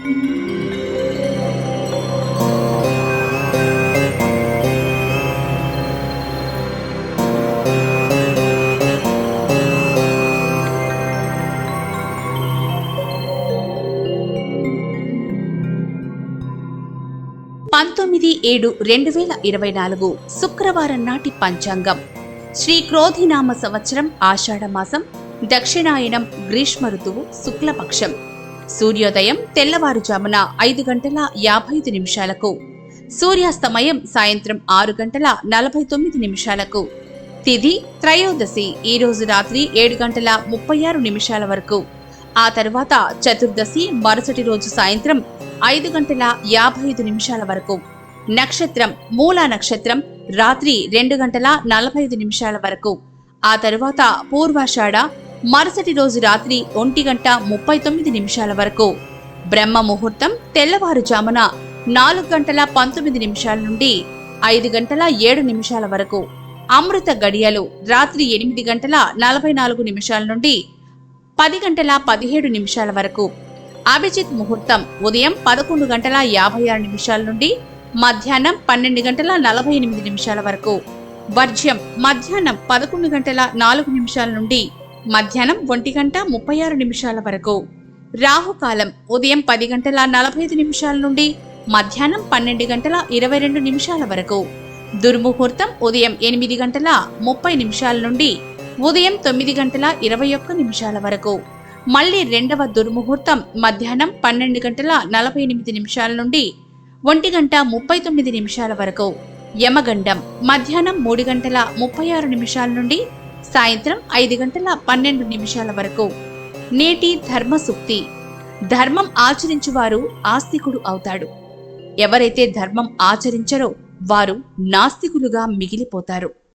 19/7/2024 శుక్రవారం నాటి పంచాంగం. శ్రీ క్రోధినామ సంవత్సరం ఆషాఢమాసం, దక్షిణాయనం, గ్రీష్మ ఋతువు, శుక్లపక్షం. సూర్యోదయం తెల్లవారుజామున 5:55 సూర్యాస్తమయం సాయంత్రం 6:49 తిథి త్రయోదశి, ఈ రోజు రాత్రి 7:36 వరకు. ఆ తర్వాత చతుర్దశి, మరుసటి రోజు సాయంత్రం 5:55 వరకు. నక్షత్రం మూలా నక్షత్రం, రాత్రి 2:45 వరకు. ఆ తరువాత పూర్వాషాఢ, మరుసటి రోజు రాత్రి 1:39 వరకు. బ్రహ్మ ముహూర్తం తెల్లవారుజామున 4:19 నుండి 5:07 వరకు. అమృత గడియలు రాత్రి 8:44 నుండి 10:17 వరకు. అభిజిత్ ముహూర్తం ఉదయం 11:56 నుండి మధ్యాహ్నం 12:48 వరకు. వర్జ్యం మధ్యాహ్నం 11:04 నుండి మధ్యాహ్నం 1:36 వరకు. రాహుకాలం ఉదయం 10:45 నుండి మధ్యాహ్నం 12:22 వరకు. దుర్ముహూర్తం ఉదయం 8:30 నుండి ఉదయం 9:21 వరకు. మళ్లీ రెండవ దుర్ముహూర్తం మధ్యాహ్నం 12:48 నుండి 1:39 వరకు. యమగండం మధ్యాహ్నం 3:36 నుండి సాయంత్రం 5:12 వరకు. నేటి ధర్మ సూక్తి: ధర్మం ఆచరించువారు ఆస్తికుడు అవుతాడు. ఎవరైతే ధర్మం ఆచరించరో వారు నాస్తికులుగా మిగిలిపోతారు.